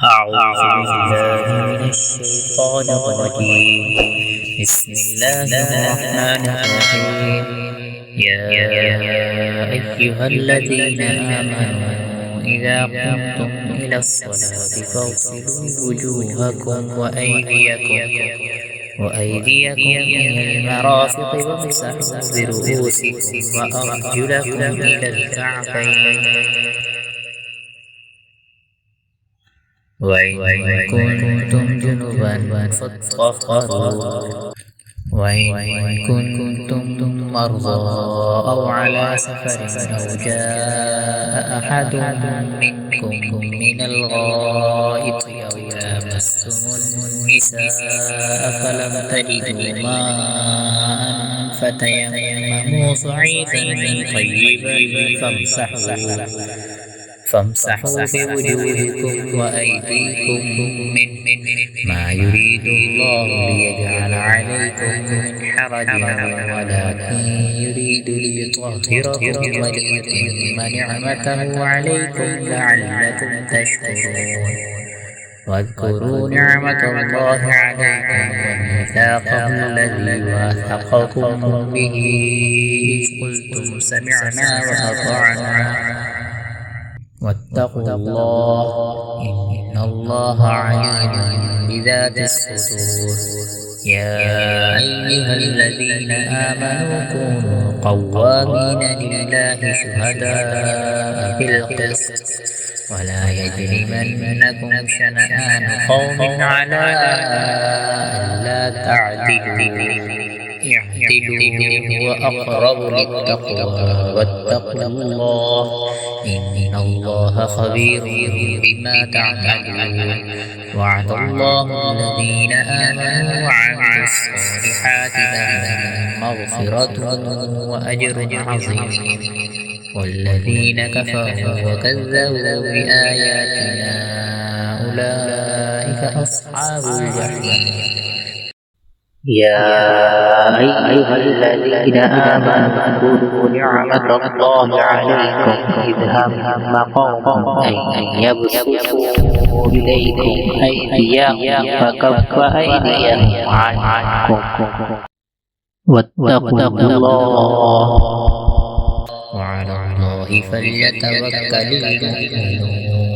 أعوذ بالله من الشيطان الرجيم. بسم الله الرحمن الرحيم. يا أيها الذين آمنوا إذا قمتم إلى الصلاة فاغسلوا وجوهكم وأيديكم إلى المرافق وامسحوا برؤوسكم وأرجلكم إلى الكعبين، وإن كنتم جنبا فاطهروا، وإن كنتم مرضى أو على سفر أو جاء أحد منكم من الغائط أو لامستم النساء فلم تجدوا ماء فتيمموا صعيدا طيبا فامسحوا بوجوهكم وأيديكم منه، ما يريد الله ليجعل عليكم من حرج ولكن يريد ليطهركم وليتم نعمته عليكم لعلكم تشكرون. واذكروا نعمة الله عليكم وميثاقه الذي واثقكم به إذ قلتم سمعنا وأطعنا واتقوا الله إن الله عليم بذات الصدور. يا أيها الذين آمنوا كونوا قوامين لله شهداء بالقسط ولا يجرمنكم شنآن قوم على ألا تعدلوا، اعدلوا هو أقرب للتقوى واتقوا الله إن الله خبير بما تعملون. وعد الله الذين آمنوا وعملوا الصالحات لهم مغفرة وأجر عظيم، والذين كفروا وكذبوا بآياتنا أولئك أصحاب الجحيم. يا أيها الذين آمنوا اذكروا نعمة الله عليكم إذ هم قوم أن يبسطوا إليكم أيديهم فكف أيديهم عنكم واتقوا الله وعلى الله فليتوكل المؤمنون.